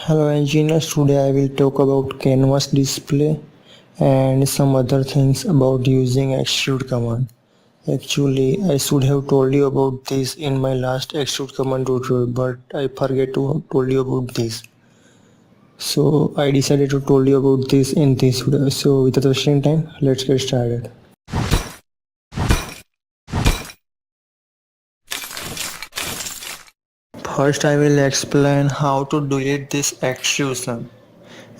Hello engineers, today I will talk about canvas display and some other things about using extrude command. Actually, I should have told you about this in my last extrude command tutorial, but I forget to told you about this. So I decided to told you about this in this video. So without wasting time, let's get started. First I will explain how to delete this extrusion.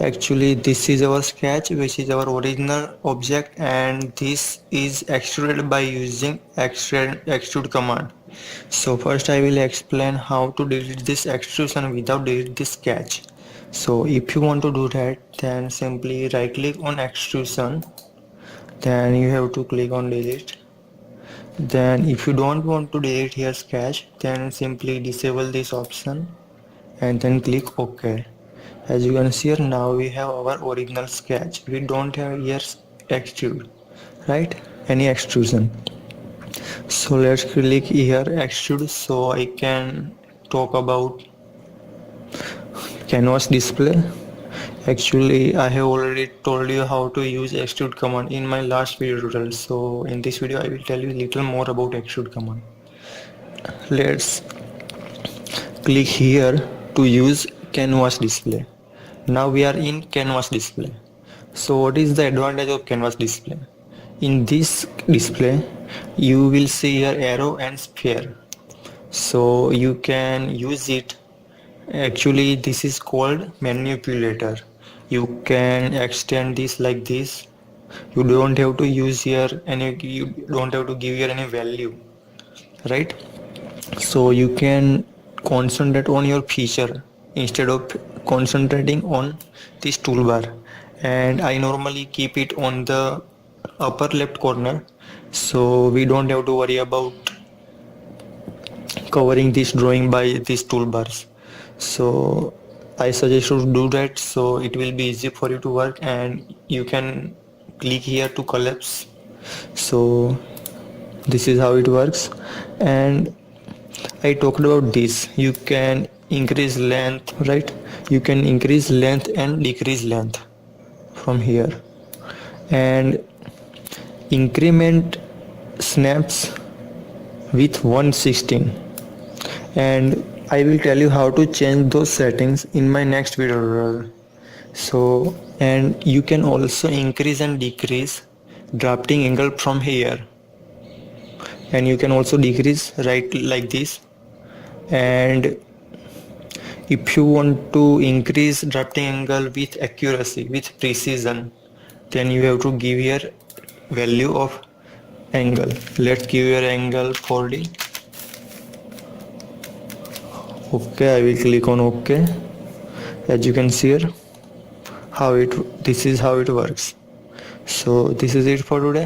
Actually, this is our sketch, which is our original object, and this is extruded by using extrude command. So first I will explain how to delete this extrusion without delete this sketch. So if you want to do that, then simply right click on extrusion, then you have to click on delete. Then if you don't want to delete here sketch, then simply disable this option and then click OK. As you can see here, now we have our original sketch. We don't have here extrude, right? Any extrusion. So let's click here extrude so I can talk about canvas display. Actually, I have already told you how to use extrude command in my last video tutorial. So in this video, I will tell you a little more about extrude command. Let's click here to use canvas display. Now we are in canvas display. So what is the advantage of canvas display? In this display you will see here arrow and sphere, so you can use it. Actually this is called manipulator. You can extend this like this. You don't have to use here any, you don't have to give here any value, right? So you can concentrate on your feature instead of concentrating on this toolbar, and I normally keep it on the upper left corner so we don't have to worry about covering this drawing by these toolbars. So I suggest you to do that so it will be easy for you to work, and you can click here to collapse. So this is how it works. And I talked about this, you can increase length, right? You can increase length and decrease length from here, and increment snaps with 116, and I will tell you how to change those settings in my next video. So, and you can also increase and decrease drafting angle from here, and you can also decrease right like this. And if you want to increase drafting angle with accuracy, with precision, then you have to give here value of angle. Let's give your angle 40. Okay, I will click on OK. As you can see here, this is how it works. So this is it for today.